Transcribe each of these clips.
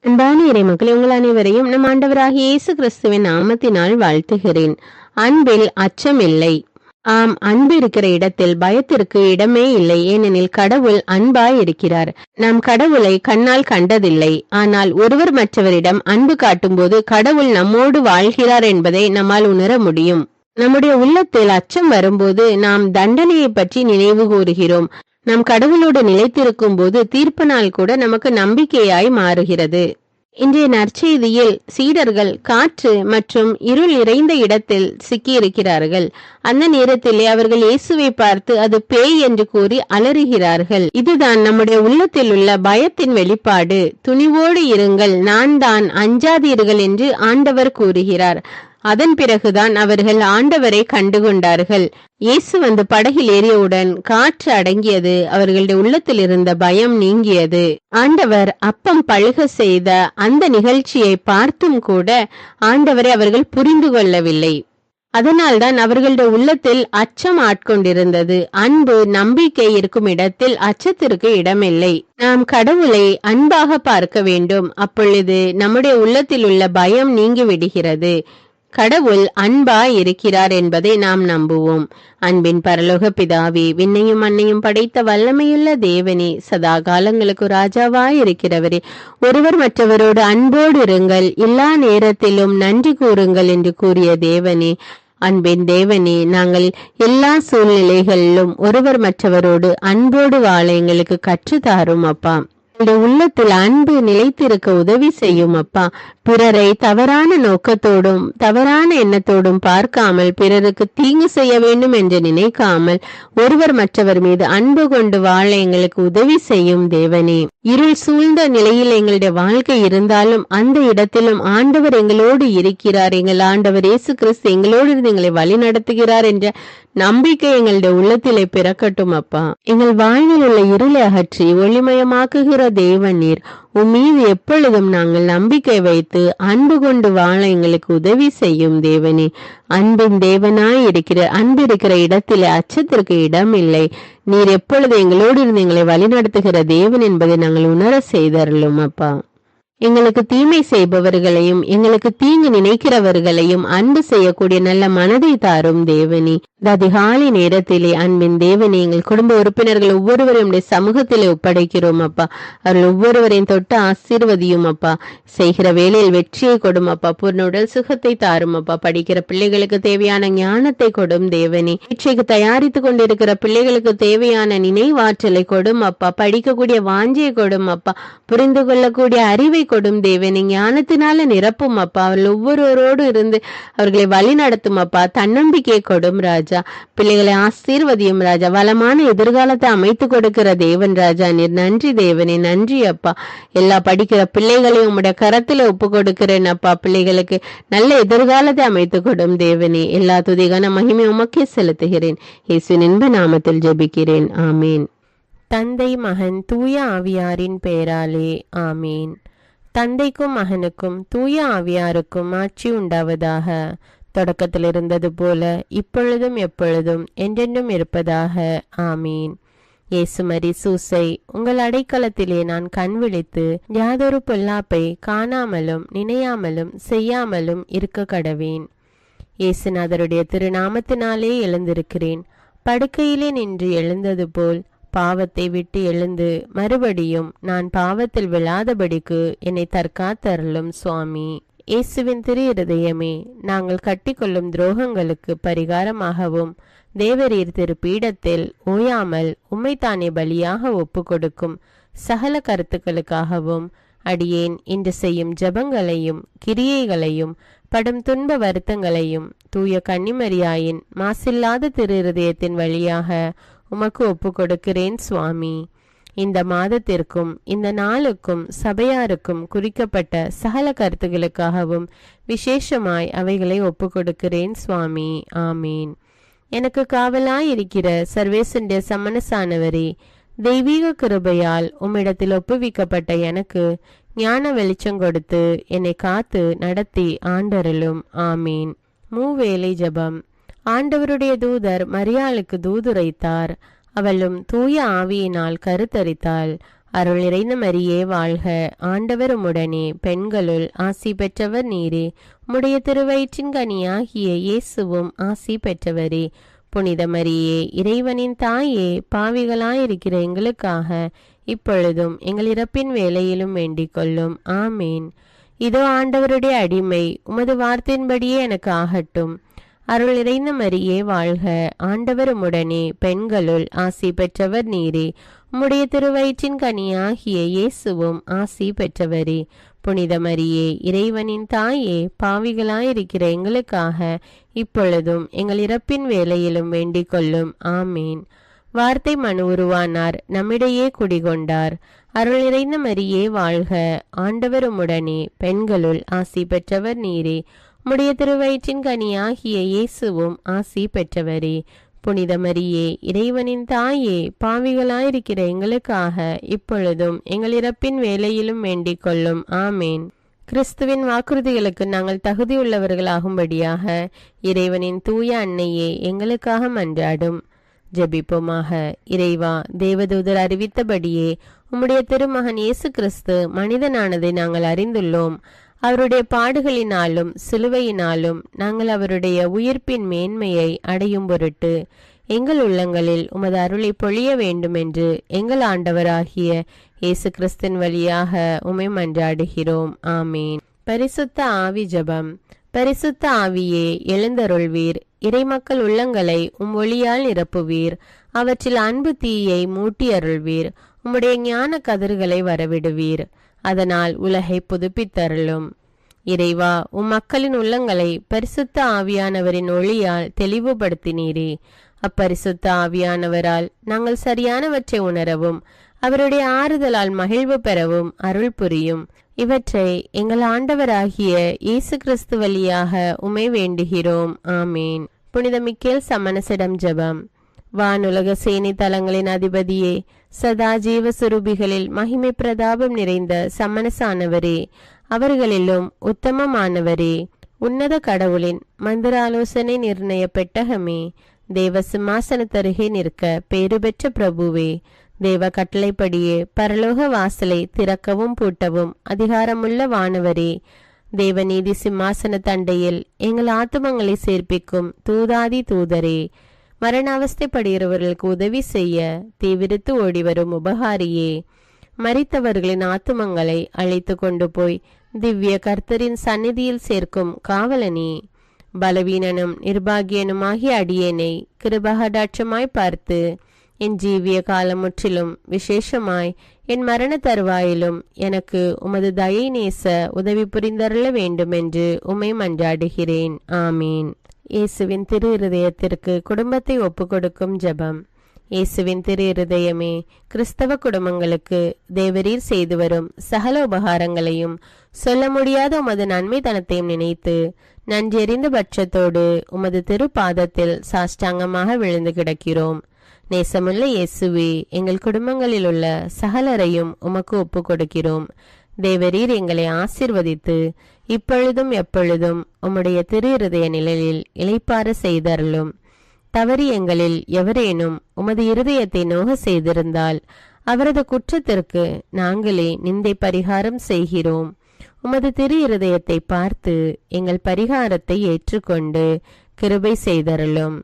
அன்பான இறைமக்களே, உங்கள் அனைவரையும் நம் ஆண்டவராகிய இயேசு கிறிஸ்துவின் நாமத்தினால் வாழ்த்துகிறேன். அன்பில் அச்சமில்லை. ஆம், அன்பு இருக்கிற இடத்தில் பயத்திற்கு இடமே இல்லை. ஏனெனில் கடவுள் அன்பாய் இருக்கிறார். நாம் கடவுளை கண்ணால் கண்டதில்லை. ஆனால் ஒருவர் மற்றவரிடம் அன்பு காட்டும்போது கடவுள் நம்மோடு வாழ்கிறார் என்பதை நம்மால் உணர முடியும். நம்முடைய உள்ளத்தில் அச்சம் வரும்போது நாம் தண்டனையை பற்றி நினைவு கூறுகிறோம். நாம் கடவுளோடு நிலைத்திருக்கும் போது தீர்ப்பு நாள் கூட நமக்கு நம்பிக்கையாய் மாறுகிறது. இன்றைய நற்செய்தியில் சீடர்கள் காற்று மற்றும் இருள் நிறைந்த இடத்தில் சிக்கியிருக்கிறார்கள். அந்த நேரத்திலே அவர்கள் இயேசுவை பார்த்து அது பேய் என்று கூறி அலறுகிறார்கள். இதுதான் நம்முடைய உள்ளத்தில் உள்ள பயத்தின் வெளிப்பாடு. துணிவோடு இருங்கள், நான் தான், அஞ்சாதீர்கள் என்று ஆண்டவர் கூறுகிறார். அதன் பிறகுதான் அவர்கள் ஆண்டவரை கண்டுகொண்டார்கள். இயேசு வந்து படகில் ஏறியவுடன் காற்று அடங்கியது. அவர்களுடைய உள்ளத்தில் இருந்த பயம் நீங்கியது. ஆண்டவர் அப்பம் பழுக செய்த அந்த நிகழ்ச்சியை பார்த்தும் கூட ஆண்டவரை அவர்கள் புரிந்து கொள்ளவில்லை. அதனால்தான் அவர்களுடைய உள்ளத்தில் அச்சம் ஆட்கொண்டிருந்தது. அன்பு, நம்பிக்கை இருக்கும் இடத்தில் அச்சத்திற்கு இடமில்லை. நாம் கடவுளை அன்பாக பார்க்க வேண்டும். அப்பொழுது நம்முடைய உள்ளத்தில் உள்ள பயம் நீங்கி விடுகிறது. கடவுள் அன்பாய் இருக்கிறார் என்பதை நாம் நம்புவோம். அன்பின் பரலோக பிதாவே, விண்ணையும் மண்ணையும் படைத்த வல்லமையுள்ள தேவனே, சதா காலங்களுக்கு ராஜாவாய் இருக்கிறவரே, ஒருவர் மற்றவரோடு அன்போடு இருங்கள், எல்லா நேரத்திலும் நன்றி கூறுங்கள் என்று கூறிய தேவனே, அன்பின் தேவனே, நாங்கள் எல்லா சூழ்நிலைகளிலும் ஒருவர் மற்றவரோடு அன்போடு வாழ எங்களுக்கு கற்றுத்தாரும் அப்பா. உள்ளத்தில் அன்பு நிலைத்திருக்க உதவி செய்யும் அப்பா. பிறரை தவறான நோக்கத்தோடும் தவறான எண்ணத்தோடும் பார்க்காமல், பிறருக்கு தீங்கு செய்ய வேண்டும் என்று நினைக்காமல் ஒருவர் மற்றவர் மீது அன்பு கொண்டு வாழ எங்களுக்கு உதவி செய்யும் தேவனே. இருள் சூழ்ந்த நிலையில் எங்களுடைய வாழ்க்கை இருந்தாலும் அந்த இடத்திலும் ஆண்டவர் எங்களோடு இருக்கிறார். எங்கள் ஆண்டவர் இயேசு கிறிஸ்து எங்களோடு இருந்து எங்களை வழி நடத்துகிறார் என்ற நம்பிக்கை எங்களுடைய உள்ளத்திலே பிறக்கட்டும் அப்பா. எங்கள் வாழ்வில் உள்ள இருளை அகற்றி ஒளிமயமாக்குகிற தேவன் நீர். மீது எப்பொழுதும் நாங்கள் நம்பிக்கை வைத்து அன்பு கொண்டு வாழ எங்களுக்கு உதவி செய்யும் தேவனே. அன்பின் தேவனாய் அன்பு இருக்கிற இடத்திலே அச்சத்திற்கு இடம் இல்லை. நீர் எப்பொழுது எங்களோடு இருந்து எங்களை வழிநடத்துகிற தேவன் என்பதை நாங்கள் உணர செய்தருளும் அப்பா. எங்களுக்கு தீமை செய்பவர்களையும் எங்களுக்கு தீங்கு நினைக்கிறவர்களையும் அன்பு செய்யக்கூடிய நல்ல மனதை தாரும் தேவனே. அதிகாலை நேரத்திலே அன்பின் தேவனே, எங்கள் குடும்ப உறுப்பினர்கள் ஒவ்வொருவரையும் சமூகத்திலே ஒப்படைக்கிறோம் அப்பா. அவர்கள் ஒவ்வொருவரையும் தொட்டு ஆசீர்வதியும் அப்பா. செய்கிற வேலையில் வெற்றியை கொடும் அப்பா. பூர்ண உடல் சுகத்தை தாரும் அப்பா. படிக்கிற பிள்ளைகளுக்கு தேவையான ஞானத்தை கொடும் தேவனே. பரீட்சைக்கு தயாரித்து கொண்டிருக்கிற பிள்ளைகளுக்கு தேவையான நினைவாற்றலை கொடும் அப்பா. படிக்கக்கூடிய வாஞ்சையை கொடும் அப்பா. புரிந்து கொள்ளக்கூடிய அறிவை கொடும் தேவனே. ஞானத்தினால நிரப்பும் அப்பா. அவர்கள் ஒவ்வொருவரோடு இருந்து அவர்களை வழி நடத்தும் அப்பா. தன்னம்பிக்கையை கொடும் ராஜா. பிள்ளைகளை ஆசீர்வதியும் ராஜா. வளமான எதிர்காலத்தை அமைத்து கொடுக்கிற தேவன் ராஜா நீர். நன்றி தேவனே, நன்றி அப்பா. எல்லா படிக்கிற பிள்ளைகளையும் உம்முடைய கரத்துல ஒப்பு கொடுக்கிறேன் அப்பா. பிள்ளைகளுக்கு நல்ல எதிர்காலத்தை அமைத்து கொடும் தேவனே. எல்லா துதிகான மகிமை உமக்கே செலுத்துகிறேன். இயேசுவின் இன்ப நாமத்தில் ஜெபிக்கிறேன். ஆமீன். தந்தை, மகன், தூய ஆவியாரின் பெயராலே ஆமீன். தந்தைக்கும் மகனுக்கும் தூய ஆவியாருக்கும் ஆட்சி உண்டாவதாக. தொடக்கத்தில் இருந்தது போல இப்பொழுதும் எப்பொழுதும் என்றென்றும் இருப்பதாக. ஆமீன். இயேசுமரி சூசை, உங்கள் அடைக்கலத்திலே நான் கண் விழித்து யாதொரு பொல்லாப்பை காணாமலும் நினையாமலும் செய்யாமலும் இருக்க கடவேன். இயேசுநாதருடைய திருநாமத்தினாலே எழுந்திருக்கிறேன். படுக்கையிலே நின்று எழுந்தது போல் பாவத்தை விட்டு எழுந்து மறுபடியும் நான் பாவத்தில் விழாதபடிக்கு என்னை தற்காத்தருளும் சுவாமி. இயேசுவின் திரு இருதயமே, நாங்கள் கட்டிக்கொள்ளும் துரோகங்களுக்கு பரிகாரமாகவும் தேவரீர் திரு பீடத்தில் ஓயாமல் உம்மைத்தானே பலியாக ஒப்பு கொடுக்கும் சகல கருத்துக்களுக்காகவும் அடியேன் இன்று செய்யும் ஜபங்களையும் கிரியைகளையும் படும் துன்ப வருத்தங்களையும் தூய கன்னிமரியாயின் மாசில்லாத திரு இருதயத்தின் வழியாக உமக்கு ஒப்பு கொடுக்கிறேன் சுவாமி. இந்த மாதத்திற்கும் இந்த நாளுக்கும் சபையாருக்கும் குறிக்கப்பட்ட சகல கருத்துகளுக்காகவும் விசேஷமாய் அவைகளை ஒப்பு கொடுக்கிறேன் சுவாமி. ஆமீன். எனக்கு காவலாய் இருக்கிற சர்வேசனுடைய சமனசானவரே, தெய்வீக கிருபையால் உம்மிடத்தில் ஒப்புவிக்கப்பட்ட எனக்கு ஞான வெளிச்சம் கொடுத்து என்னை காத்து நடத்தி ஆண்டருளும். ஆமீன். மூவேளை ஜபம். ஆண்டவருடைய தூதர் மரியாளுக்கு தூதுரைத்தார். அவளும் தூய ஆவியினால் கருத்தரித்தாள். அருள் நிறைந்த மரியே வாழ்க, ஆண்டவர் உம்முடனே, பெண்களுள் ஆசி பெற்றவர் நீரே. உம்முடைய திருவயிற்றின் கனியாகிய இயேசுவும் ஆசி பெற்றவரே. புனித மரியே, இறைவனின் தாயே, பாவிகளாயிருக்கிற எங்களுக்காக இப்பொழுதும் எங்கள் இறப்பின் வேளையிலும் வேண்டிக் கொள்ளும். ஆமேன். இதோ ஆண்டவருடைய அடிமை, உமது வார்த்தையின்படியே எனக்கு ஆகட்டும். அருள் நிறைந்த மரியே வாழ்க, ஆண்டவர் உம்முடனே, பெண்களுள் ஆசி பெற்றவர் நீரே. உம்முடைய திருவயிற்றின் கனியாகிய இயேசுவும் ஆசி பெற்றவரே. புனித மரியே, இறைவனின் தாயே, பாவிகளாயிருக்கிற எங்களுக்காக இப்பொழுதும் எங்கள் இறப்பின் வேளையிலும் வேண்டிக் கொள்ளும். ஆமேன். வார்த்தை மனு உருவானார், நம்மிடையே குடிகொண்டார். அருள் நிறைந்த மரியே வாழ்க, ஆண்டவர் உம்முடனே, பெண்களுள் ஆசி பெற்றவர் நீரே. உம்முடைய திருவயிற்றின் கனியாகிய இயேசுவும் ஆசி பெற்றவரே. புனித மரியே, இறைவனின் தாயே, பாவிகளாயிருக்கிற எங்களுக்காக இப்பொழுதும் எங்கள் இறப்பின் வேளையிலும் வேண்டிக் கொள்ளும். ஆமேன். கிறிஸ்துவின் வாக்குறுதிகளுக்கு நாங்கள் தகுதியுள்ளவர்களாகும்படியாக இறைவனின் தூய அன்னையே எங்களுக்காக மன்றாடும். ஜெபிப்போமாக. இறைவா, தேவதூதர் அறிவித்தபடியே உம்முடைய திருமகன் இயேசு கிறிஸ்து மனிதனானதை நாங்கள் அறிந்துள்ளோம். அவருடைய பாடுகளினாலும் சிலுவையினாலும் நாங்கள் அவருடைய உயிர்ப்பின் மேன்மையை அடையும் பொருட்டு எங்கள் உள்ளங்களில் உமது அருளை பொழிய வேண்டுமென்று எங்கள் ஆண்டவராகிய இயேசு கிறிஸ்தின் வழியாக உம்மை மன்றாடுகிறோம். ஆமீன். பரிசுத்த ஆவி ஜெபம். பரிசுத்த ஆவியே, எழுந்தருள்வீர். இறைமக்கள் உள்ளங்களை ஒளியால் நிரப்புவீர். அவற்றில் அன்பு தீயை மூட்டி அருள்வீர். உம்முடைய ஞான கதிர்களை வரவிடுவீர். அதனால் உலகை புதுப்பித்தருளும். இறைவா, மக்களின் உள்ளங்களை பரிசுத்த ஆவியானவரின் ஒளியால் தெளிவுபடுத்தினீரே. அப்பரிசுத்த ஆவியானவரால் நாங்கள் சரியானவற்றை உணரவும் அவருடைய ஆறுதலால் மகிழ்வு பெறவும் அருள் புரியும். இவற்றை எங்கள் ஆண்டவராகிய இயேசு கிறிஸ்து வழியாக உம்மை வேண்டுகிறோம். ஆமீன். புனித மிக்கேல் சமணசிடம் ஜெபம். வானுலக சேனை தலங்களின் அதிபதியே, சதா ஜீவ சுரூபிகளில் மகிமை பிரதாபம் நிறைந்த சமணசானவரே, அவர்களிலும் உத்தமமானவரே, உன்னத கடவுளின் மந்திர ஆலோசனை நிர்ணய பெட்டகமே, தேவ சிம்மாசனத்தருகே நிற்க பேறு பெற்ற பிரபுவே, தேவ கட்டளைப்படியே பரலோக வாசலை திறக்கவும் பூட்டவும் அதிகாரமுள்ள வானவரே, தேவநீதி சிம்மாசன தண்டையில் எங்கள் ஆத்துமங்களை சேர்ப்பிக்கும் தூதாதி தூதரே, மரண அவஸ்தைப்படுகிறவர்களுக்கு உதவி செய்ய தீவிரித்து ஓடிவரும் உபகாரியே, மரித்தவர்களின் ஆத்துமங்களை அழைத்து கொண்டு போய் திவ்ய கர்த்தரின் சந்நிதியில் சேர்க்கும் காவலனே, பலவீனனும் நிர்பாகியனுமாகிய அடியேனை கிருபகடாட்சமாய் பார்த்து என் ஜீவிய காலம் முற்றிலும் விசேஷமாய் என் மரண தருவாயிலும் எனக்கு உமது தயை நேச உதவி புரிந்தருள வேண்டுமென்று உம்மை மன்றாடுகிறேன். ஆமீன். இயேசுவின் திரு இருதயத்திற்கு குடும்பத்தை ஒப்பு கொடுக்கும் ஜெபம். இயேசுவின் திரு இருதயமே, கிறிஸ்தவ குடும்பங்களுக்கு தேவரீர் செய்து வரும் சகல உபகாரங்களையும் சொல்ல முடியாத உமது நன்மைத்தனத்தையும் நினைத்து நன்றெறிந்த பட்சத்தோடு உமது திரு பாதத்தில் சாஷ்டாங்கமாக விழுந்து கிடக்கிறோம். நேசமுள்ள இயேசுவே, எங்கள் குடும்பங்களில் உள்ள சகலரையும் உமக்கு ஒப்பு கொடுக்கிறோம். தேவரீர் எங்களை ஆசிர்வதித்து இப்பொழுதும் எப்பொழுதும் உம்முடைய திரு இருதய நிழலில் இளைப்பாற செய்தருளும். தவறி எங்களில் எவரேனும் உமது இருதயத்தை நோக செய்திருந்தால் அவரது குற்றத்திற்கு நாங்களே நிந்தை பரிகாரம் செய்கிறோம். உமது திரு இருதயத்தை பார்த்து எங்கள் பரிகாரத்தை ஏற்றுக்கொண்டு கிருபை செய்தருளும்.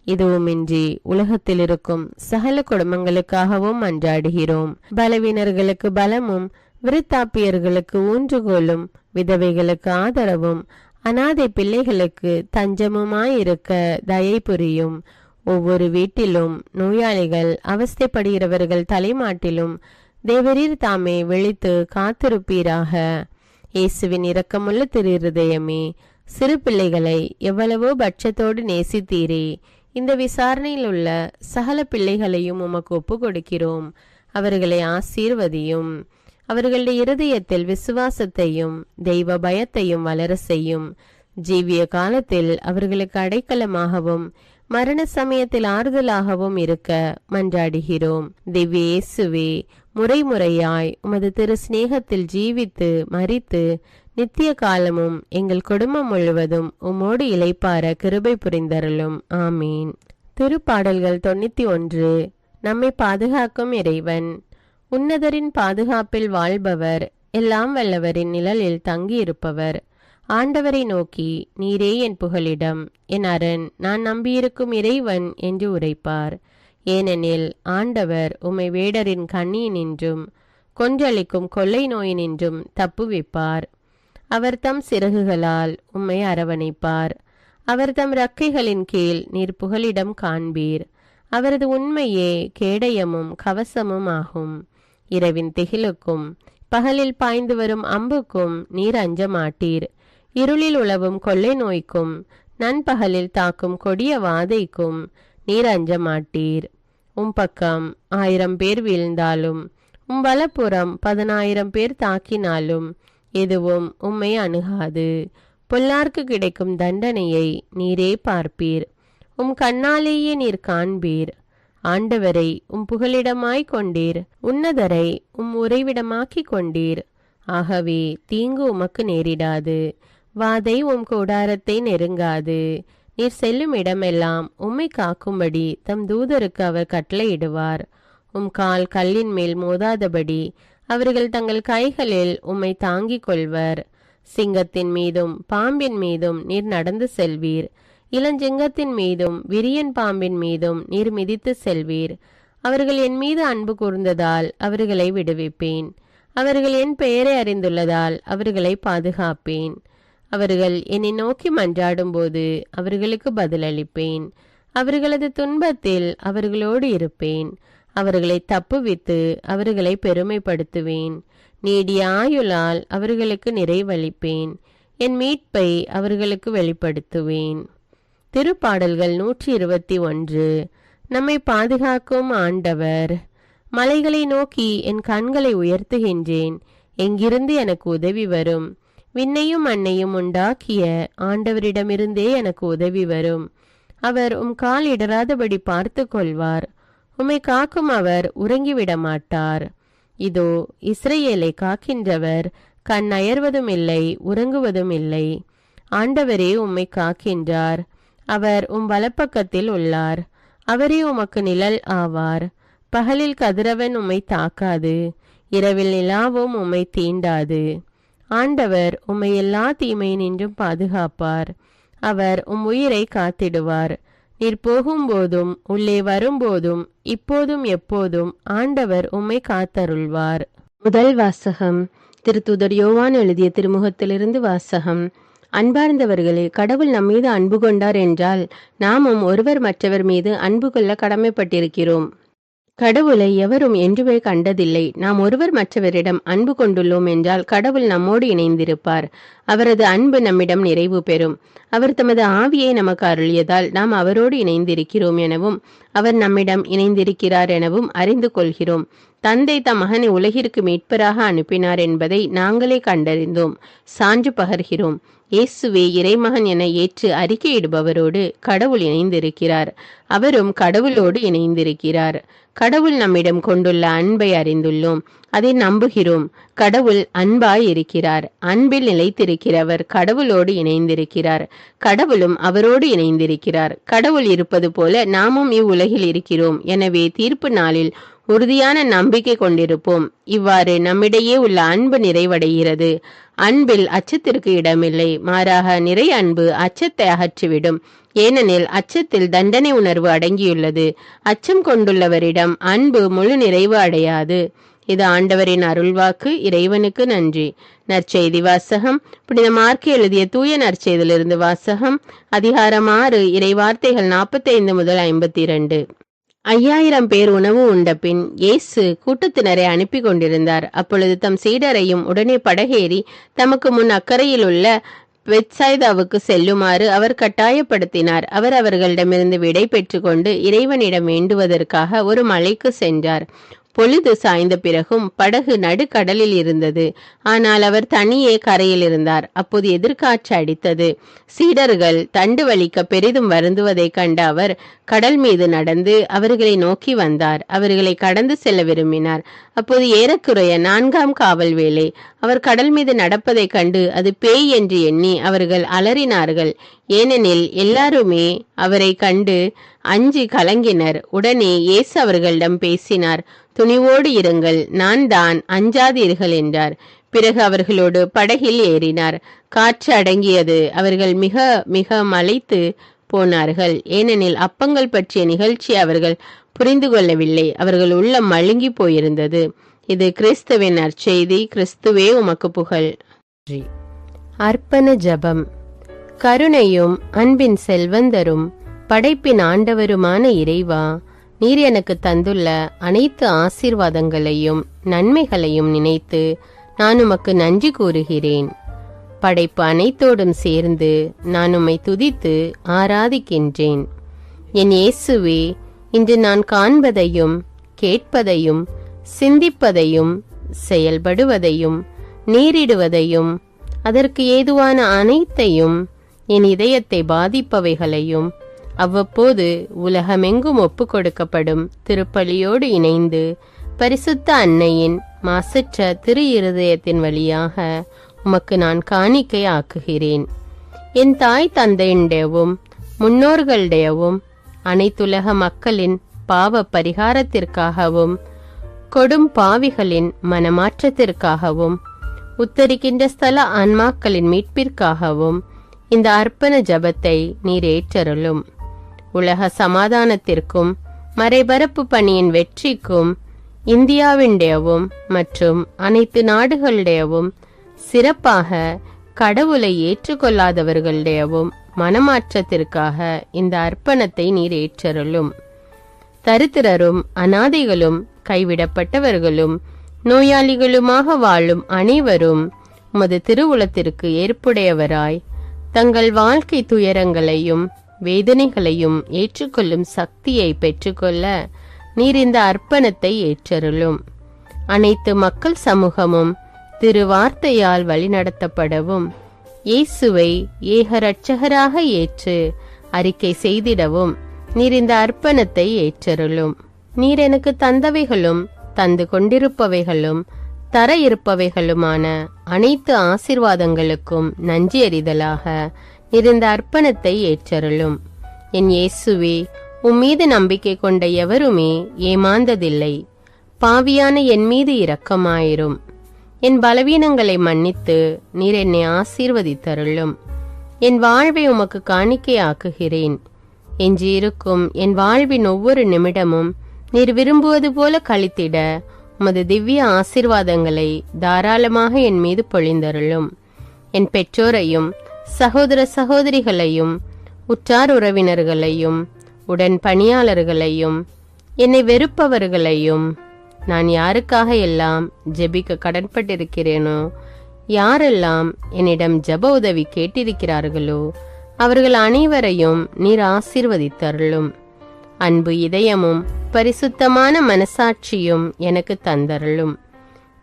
இதுவுமின்றி உலகத்தில் இருக்கும் சகல குடும்பங்களுக்காகவும் மன்றாடுகிறோம். பலவீனர்களுக்கு பலமும், விருத்தாப்பியர்களுக்கு ஊன்றுகோலும், விதவைகளுக்கு ஆதரவும், அநாதை பிள்ளைகளுக்கு தஞ்சமுமாயிருக்க தயை புரியும். ஒவ்வொரு வீட்டிலும் நோயாளிகள் அவஸ்தைப்படுகிறவர்கள் தலைமாட்டிலும் தேவரீர் தாமே விழித்து காத்திருப்பீராக. இயேசுவின் இரக்கமுள்ள திரு இருதயமே, சிறு பிள்ளைகளை எவ்வளவோ பட்சத்தோடு நேசித்தீரே. இந்த விசாரணையில் உள்ள சகல பிள்ளைகளையும் உமக்கு ஒப்பு கொடுக்கிறோம். அவர்களை ஆசீர்வதியும். அவர்களுடைய இருதயத்தில் விசுவாசத்தையும் தெய்வ பயத்தையும் வளர செய்யும். ஜீவிய காலத்தில் அவர்களுக்கு அடைக்கலமாகவும் மரண சமயத்தில் ஆறுதலாகவும் இருக்க மன்றாடுகிறோம். திவ்ய இயேசுவே, முறைமுறையாய் உமது திரு சிநேகத்தில் ஜீவித்து மரித்து நித்திய காலமும் எங்கள் குடும்பம் முழுவதும் உம்மோடு இளைப்பார கிருபை புரிந்தருளும். ஆமீன். திருப்பாடல்கள் 91. நம்மை பாதுகாக்கும் இறைவன். உன்னதரின் பாதுகாப்பில் வாழ்பவர், எல்லாம் வல்லவரின் நிழலில் தங்கியிருப்பவர். ஆண்டவரை நோக்கி, நீரே என் புகலிடம், என் அரண், நான் நம்பியிருக்கும் இறைவன் என்று உரைப்பார். ஏனெனில் ஆண்டவர் உம்மை வேடரின் கண்ணியினின்றும் கொன்றளிக்கும் கொள்ளை நோயினின்றும் தப்புவிப்பார். அவர் தம் சிறகுகளால் உம்மை அரவணைப்பார். அவர் தம் இறக்கைகளின் கீழ் நீர் புகலிடம் காண்பீர். அவரது உண்மையே கேடயமும் கவசமும் ஆகும். இரவின் திகிலுக்கும் பகலில் பாய்ந்து வரும் அம்புக்கும் நீர் அஞ்ச மாட்டீர். இருளில் உலவும் கொள்ளை நோய்க்கும் நண்பகலில் தாக்கும் கொடிய வாதைக்கும் நீர் அஞ்ச மாட்டீர். பக்கம் 1000 பேர் வீழ்ந்தாலும் வலப்புறம் 10,000 பேர் தாக்கினாலும் எதுவும் உம்மை அணுகாது. பொல்லார்க்கு கிடைக்கும் தண்டனையை நீரே பார்ப்பீர். கண்ணாலேயே நீர் காண்பீர். ஆண்டவரை புகலிடமாய் கொண்டீர், உன்னதரை உறைவிடமாக்கி கொண்டீர். ஆகவே தீங்கு உமக்கு நேரிடாது, வாதை கூடாரத்தை நெருங்காது. நீர் செல்லும் இடமெல்லாம் உம்மை காக்கும்படி தம் தூதருக்கு அவர் கட்டளையிடுவார். கால் கல்லின் மேல் மோதாதபடி அவர்கள் தங்கள் கைகளில் உம்மை தாங்கிக் கொள்வர். சிங்கத்தின் மீதும் பாம்பின் மீதும் நீர் நடந்து செல்வீர். இளஞ்சிங்கத்தின் மீதும் விரியன் பாம்பின் மீதும் நீர் மிதித்து செல்வீர். அவர்கள் என் மீது அன்பு கூர்ந்ததால் அவர்களை விடுவிப்பேன். அவர்கள் என் பெயரை அறிந்துள்ளதால் அவர்களை பாதுகாப்பேன். அவர்கள் என்னை நோக்கி மன்றாடும் போது அவர்களுக்கு பதிலளிப்பேன். அவர்களது துன்பத்தில் அவர்களோடு இருப்பேன். அவர்களை தப்புவித்து அவர்களை பெருமைப்படுத்துவேன். நீடிய ஆயுளால் அவர்களுக்கு நிறைவளிப்பேன். என் மீட்பை அவர்களுக்கு வெளிப்படுத்துவேன். திருப்பாடல்கள் 121. நம்மை பாதுகாக்கும் ஆண்டவர். மலைகளை நோக்கி என் கண்களை உயர்த்துகின்றேன். எங்கிருந்து எனக்கு உதவி வரும்? விண்ணையும் மண்ணையும் உண்டாக்கிய ஆண்டவரிடமிருந்தே எனக்கு உதவி வரும். அவர் கால் இடராதபடி பார்த்து கொள்வார். உம்மை காக்கும் அவர் உறங்கிவிட மாட்டார். இதோ இஸ்ரவேலை காக்கின்றவர் கண் அயர்வதும் இல்லை, உறங்குவதும் இல்லை. ஆண்டவரே உம்மை காக்கின்றார். அவர் வலப்பக்கத்தில் உள்ளார். அவரே உமக்கு நிழல் ஆவார். பகலில் கதிரவன் உம்மை தாக்காது, இரவில் நிலாவும் உம்மை தீண்டாது. ஆண்டவர் உம்மை எல்லா தீமையினின்றும் பாதுகாப்பார். அவர் உயிரை காத்திடுவார். நீர் போகும்போதும் உள்ளே வரும்போதும் இப்போதும் எப்போதும் ஆண்டவர் உம்மை காத்தருள்வார். முதல் வாசகம். திருத்தூதர் யோவான் எழுதிய திருமுகத்திலிருந்து வாசகம். அன்பார்ந்தவர்களே, கடவுள் நம்மீது அன்பு கொண்டார் என்றால் நாமும் ஒருவர் மற்றவர் மீது அன்பு கொள்ள கடமைப்பட்டிருக்கிறோம். கடவுளை எவரும் என்றுமே கண்டதில்லை. நாம் ஒருவர் மற்றவரிடம் அன்பு கொண்டுள்ளோம் என்றால் கடவுள் நம்மோடு இணைந்திருப்பார். அவரது அன்பு நம்மிடம் நிறைவு பெறும். அவர் தமது ஆவியை நமக்கு அருளியதால் நாம் அவரோடு இணைந்திருக்கிறோம் எனவும் அவர் நம்மிடம் இணைந்திருக்கிறார் எனவும் அறிந்து கொள்கிறோம். தந்தை தம் மகனை உலகிற்கு மீட்பராக அனுப்பினார் என்பதை நாங்களே கண்டறிந்தோம், சான்று பகர்கிறோம். இயேசுவே இறைமகன் என ஏற்று அறிக்கையிடுபவரோடு கடவுள் இணைந்திருக்கிறார். அவரும் கடவுளோடு இணைந்திருக்கிறார். கடவுள் நம்மிடம் கொண்டுள்ள அன்பை அறிந்துள்ளோம், அதை நம்புகிறோம். கடவுள் அன்பாய் இருக்கிறார். அன்பில் நிலைத்திருக்கிறவர் கடவுளோடு இணைந்திருக்கிறார். கடவுளும் அவரோடு இணைந்திருக்கிறார். கடவுள் இருப்பது போல நாமும் இவ்வுலகில் இருக்கிறோம். எனவே தீர்ப்பு நாளில் உறுதியான நம்பிக்கை கொண்டிருப்போம். இவ்வாறு நம்மிடையே உள்ள அன்பு நிறைவடைகிறது. அன்பில் அச்சத்திற்கு இடமில்லை, மாறாக நிறை அன்பு அச்சத்தை அகற்றிவிடும். ஏனெனில் அச்சத்தில் தண்டனை உணர்வு அடங்கியுள்ளது. அச்சம் கொண்டுள்ளவரிடம் அன்பு முழு நிறைவு அடையாது. இது ஆண்டவரின் அருள்வாக்கு. இறைவனுக்கு நன்றி. நற்செய்தி வாசகம். புனித மார்க்கு எழுதிய தூய நற்செய்தியிலிருந்து வாசகம். அதிகாரம் 6, இறைவார்த்தைகள் 45 முதல் 52. 5000 பேர் உணவு உண்ட பின் இயேசு கூட்டத்தினரை அனுப்பி கொண்டிருந்தார். அப்பொழுது தம் சீடரையும் உடனே படகேறி தமக்கு முன் அக்கறையில் உள்ள பெத்சாய்தாவுக்கு செல்லுமாறு அவர் கட்டாயப்படுத்தினார். அவர் அவர்களிடமிருந்து விடை பெற்று கொண்டு இறைவனிடம் வேண்டுவதற்காக ஒரு மலைக்கு சென்றார். பொழுது சாய்ந்த பிறகும் படகு நடுக்கடலில் இருந்தது. ஆனால் அவர் தனியே கரையில் இருந்தார். அப்போது எதிர்காற்று அடித்தது. சீடர்கள் தண்டு வலிக்க பெரிதும் வருந்துவதை கண்ட அவர் கடல் மீது நடந்து அவர்களை நோக்கி வந்தார். அவர்களை கடந்து செல்ல விரும்பினார். அப்போது ஏறக்குறைய 4ஆம் காவல் வேளை. அவர் கடல் மீது நடப்பதை கண்டு அது பேய் என்று எண்ணி அவர்கள் அலறினார்கள். ஏனெனில் எல்லாருமே அவரை கண்டு அஞ்சி கலங்கினர். உடனே இயேசு அவர்களிடம் பேசினார். துணிவோடு இருங்கள், நான் தான், அஞ்சாதீர்கள் என்றார். பிறகு அவர்களோடு படகில் ஏறினார். காற்று அடங்கியது. அவர்கள் மிக மிக மலைத்து போனார்கள். ஏனெனில் அப்பங்கள் பற்றிய நிகழ்ச்சி அவர்கள் புரிந்து கொள்ளவில்லை. அவர்கள் உள்ளம் மழுங்கி போயிருந்தது. இது கிறிஸ்துவின் நற்செய்தி. கிறிஸ்துவே உமக்கு புகழ். அர்ப்பண ஜெபம். கருணையும் அன்பின் செல்வந்தரும் படைப்பின் ஆண்டவருமான இறைவா, நீர் எனக்கு தந்துள்ள அனைத்து ஆசீர்வாதங்களையும் நன்மைகளையும் நினைத்து நான் உமக்கு நன்றி கூறுகிறேன். படைப்பு அனைத்தோடும் சேர்ந்து நான் உம்மை துதித்து ஆராதிக்கின்றேன். என் இயேசுவே, இன்று நான் காண்பதையும் கேட்பதையும் சிந்திப்பதையும் செயல்படுவதையும் நேரிடுவதையும் அதற்கு ஏதுவான அனைத்தையும் என் இதயத்தை பாதிப்பவைகளையும் அவ்வப்போது உலகமெங்கும் ஒப்பு கொடுக்கப்படும் திருப்பலியோடு இணைந்து பரிசுத்த அன்னையின் மாசற்ற திரு இருதயத்தின் வழியாக உமக்கு நான் காணிக்கை ஆக்குகிறேன். என் தாய் தந்தையுடையவும் முன்னோர்களுடையவும் அனைத்துலக மக்களின் பாவ பரிகாரத்திற்காகவும் கொடும் பாவிகளின் மனமாற்றத்திற்காகவும் உத்தரிக்கின்ற ஸ்தல ஆன்மாக்களின் மீட்பிற்காகவும் இந்த அர்ப்பண ஜபத்தை நீர் ஏற்றருளும். உலக சமாதானத்திற்கும் மறைபரப்பு பணியின் வெற்றிக்கும் இந்தியாவின்டையவும் மற்றும் அனைத்து நாடுகளுடையவும் சிறப்பாக கடவுளை ஏற்றுக்கொள்ளாதவர்களுடையவும் மனமாற்றத்திற்காக இந்த அர்ப்பணத்தை நீர் ஏற்றருளும். தரித்திரரும் அனாதைகளும் கைவிடப்பட்டவர்களும் நோயாளிகளுமாக வாழும் அனைவரும் உமது திருவுளத்திற்கு ஏற்புடையவராய் தங்கள் வாழ்க்கை துயரங்களையும் வேதனைகளையும் ஏற்றுக்கொள்ளும் சக்தியை பெற்றுக்கொள்ள நீர் இந்த அர்ப்பணத்தை ஏற்றருளும். அனைத்து மக்கள் சமூகமும் திருவார்த்தையால் வழிநடத்தப்படவும் இயேசுவை ஏக இரட்சகராக ஏற்று அறிக்கை செய்திடவும் நீர் இந்த அர்ப்பணத்தை ஏற்றருளும். நீர் எனக்கு தந்தவைகளும் தந்து கொண்டிருப்பவைகளும் தர இருப்பவைகளுமான அனைத்து ஆசீர்வாதங்களுக்கும் நன்றி அறிதலாக நீர் இந்த அர்ப்பணத்தை ஏற்றருளும். என் இயேசுவே, உம்மீது நம்பிக்கை கொண்ட எவருமே ஏமாந்ததில்லை. பாவியான என் மீது இரக்கமாயிரும். என் பலவீனங்களை மன்னித்து நீர் என்னை ஆசீர்வதித்தருளும். என் வாழ்வை உமக்கு காணிக்கையாக்குகிறேன். எஞ்சியிருக்கும் என் வாழ்வின் ஒவ்வொரு நிமிடமும் நீர் விரும்புவது போல கழித்திட உமது திவ்ய ஆசீர்வாதங்களை தாராளமாக என் மீது பொழிந்தருளும். என் பெற்றோரையும் சகோதர சகோதரிகளையும் உற்றார் உறவினர்களையும் உடன் பணியாளர்களையும் என்னை வெறுப்பவர்களையும் நான் யாருக்காக எல்லாம் ஜெபிக்க கடன்பட்டிருக்கிறேனோ, யாரெல்லாம் என்னிடம் ஜெப உதவி கேட்டிருக்கிறார்களோ அவர்கள் அனைவரையும் நீர் ஆசீர்வதித்தருளும். அன்பு இதயமும் பரிசுத்தமான மனசாட்சியும் எனக்கு தந்தருளும்.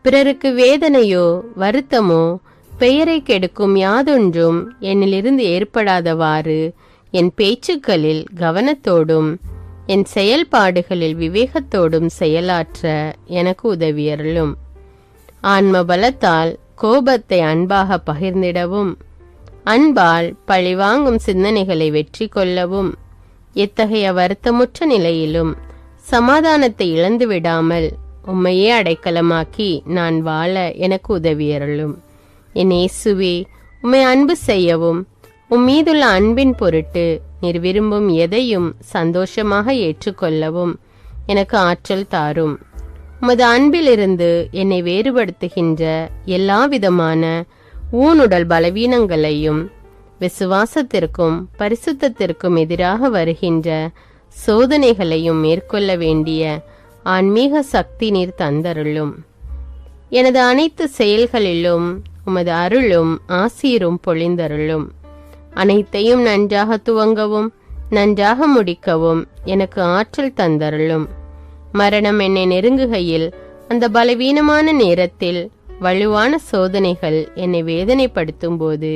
பிறருக்கு வேதனையோ வருத்தமோ பெயரை கெடுக்கும் யாதொன்றும் என்னிலிருந்து ஏற்படாதவாறு என் பேச்சுக்களில் கவனத்தோடும் என் செயல்பாடுகளில் விவேகத்தோடும் செயலாற்ற எனக்கு உதவியருளும். ஆன்ம பலத்தால் கோபத்தை அன்பாக பகிர்ந்திடவும் அன்பால் பழிவாங்கும் சிந்தனைகளை வெற்றி கொள்ளவும் எத்தகைய வருத்தமுற்ற நிலையிலும் சமாதானத்தை இழந்து விடாமல் உம்மையே அடைக்கலமாக்கி நான் வாழ எனக்கு உதவியருளும். என் இயேசுவே, உம்மை அன்பு செய்யவும் உம்மீதுள்ள அன்பின் பொருட்டு நீர் விரும்பும் எதையும் சந்தோஷமாக ஏற்றுக்கொள்ளவும் எனக்கு ஆற்றல் தாரும். உமது அன்பிலிருந்து என்னை வேறுபடுத்துகின்ற எல்லா விதமான ஊனுடல் பலவீனங்களையும் விசுவாசத்திற்கும் பரிசுத்தத்திற்கும் எதிராக வருகின்ற சோதனைகளையும் மேற்கொள்ள வேண்டிய ஆன்மீக சக்தி நீர் தந்தருளும். எனது அனைத்து செயல்களிலும் உமது அருளும் ஆசீரும் பொழிந்தருளும். அனைத்தையும் நன்றாக துவங்கவும் நன்றாக முடிக்கவும் எனக்கு ஆற்றல் தந்தருளும். மரணம் என்னை நெருங்குகையில் அந்த பலவீனமான நேரத்தில் வலுவான சோதனைகள் என்னை வேதனைப்படுத்தும் போது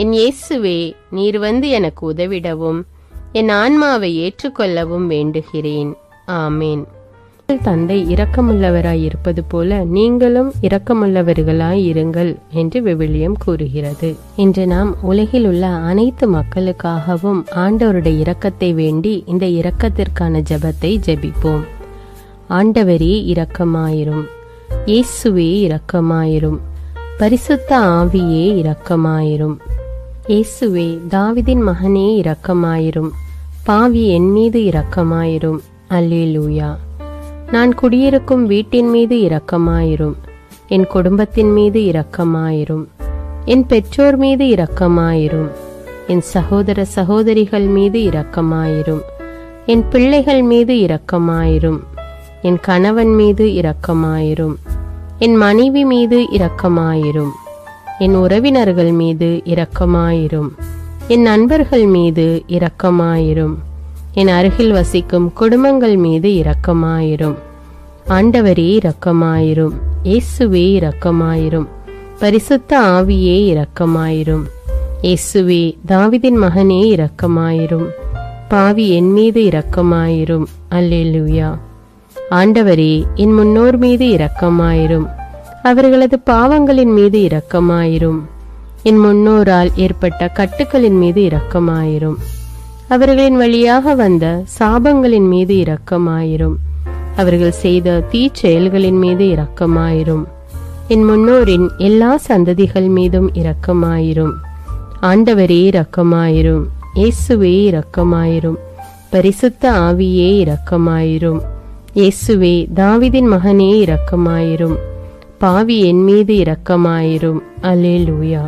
என் இயேசுவே, நீர் வந்து எனக்கு உதவிடவும் என் ஆன்மாவை ஏற்றுக்கொள்ளவும் வேண்டுகிறேன். ஆமேன். தந்தை இரக்கமுள்ளவராய் இருப்பது போல நீங்களும் இரக்கமுள்ளவர்களாய் இருங்கள் என்று விவிலியம் கூறுகிறது. இன்று நாம் உலகில் உள்ள அனைத்து மக்களுக்காகவும் ஆண்டவருடைய இரக்கத்தை வேண்டி இந்த இரக்கத்திற்கான ஜெபத்தை ஜெபிப்போம். ஆண்டவரே இரக்கமாயிரும். இயேசுவே இரக்கமாயிரும். பரிசுத்த ஆவியே இரக்கமாயிரும். இயேசுவே தாவீதின் மகனே இரக்கமாயிரும். பாவி என் மீது இரக்கமாயிரும். அல்லேலூயா. நான் குடியிருக்கும் வீட்டின் மீது இரக்கமாயிரும். என் குடும்பத்தின் மீது இரக்கமாயிரும். என் பெற்றோர் மீது இரக்கமாயிரும். என் சகோதர சகோதரிகள் மீது இரக்கமாயிரும். என் பிள்ளைகள் மீது இரக்கமாயிரும். என் கணவன் மீது இரக்கமாயிரும். என் மனைவி மீது இரக்கமாயிரும். என் உறவினர்கள் மீது இரக்கமாயிரும். என் நண்பர்கள் மீது இரக்கமாயிரும். என் அருகில் வசிக்கும் குடும்பங்கள் மீது இரக்கமாயிரும். ஆண்டவரே இரக்கமாயிரும். இயேசுவே இரக்கமாயிரும். பரிசுத்த ஆவியே இரக்கமாயிரும். இயேசுவே தாவீதின் மகனே இரக்கமாயிரும். பாவி என் மீது இரக்கமாயிரும். அல்லேலூயா. ஆண்டவரே என் முன்னோர் மீது இரக்கமாயிரும். அவர்களது பாவங்களின் மீது இரக்கமாயிரும். என் முன்னோரால் ஏற்பட்ட கட்டுக்களின் மீது இரக்கமாயிரும். அவர்களின் வழியாக வந்த சாபங்களின் மீது இரக்கமாயிரும். அவர்கள் செய்த தீச்செயல்களின் மீது இரக்கமாயிரும். என் முன்னோரின் எல்லா சந்ததிகள் மீதும் இரக்கமாயிரும். ஆண்டவரே இரக்கமாயிரும். இயேசுவே இரக்கமாயிரும். பரிசுத்த ஆவியே இரக்கமாயிரும். இயேசுவே தாவீதின் மகனே இரக்கமாயிரும். பாவி என் மீது இரக்கமாயிரும். அல்லேலூயா.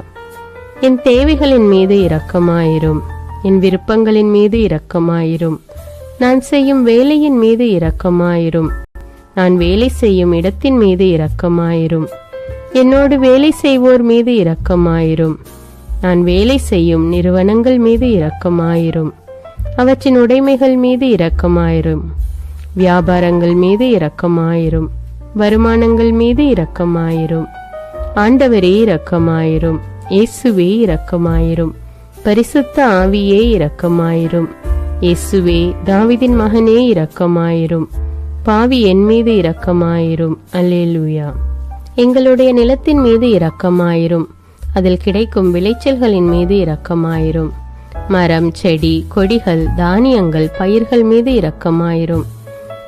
என் தேவைகளின் மீது இரக்கமாயிரும். என் விருப்பங்களின் மீது இரக்கமாயிரும். நான் செய்யும் வேலையின் மீது இரக்கமாயிரும். நான் வேலை செய்யும் இடத்தின் மீது இரக்கமாயிரும். என்னோடு வேலை செய்வோர் மீது இரக்கமாயிரும். நான் வேலை செய்யும் நிறுவனங்கள் மீது இரக்கமாயிரும். அவற்றின் உடைமைகள் மீது இரக்கமாயிரும். வியாபாரங்கள் மீது இரக்கமாயிரும். வருமானங்கள் மீது இரக்கமாயிரும். ஆண்டவரே இரக்கமாயிரும். இயேசுவே இரக்கமாயிரும். பரிசுத்த ஆவியே இரக்கமாயிரும். இயேசுவே தாவீதின் மகனே இரக்கமாயிரும். பாவி என் மீது இரக்கமாயிரும். அல்லேலூயா. எங்களுடைய நிலத்தின் மீது இரக்கமாயிரும். அதில் கிடைக்கும் விளைச்சல்களின் மீது இரக்கமாயிரும். மரம், செடி, கொடிகள், தானியங்கள், பயிர்கள் மீது இரக்கமாயிரும்.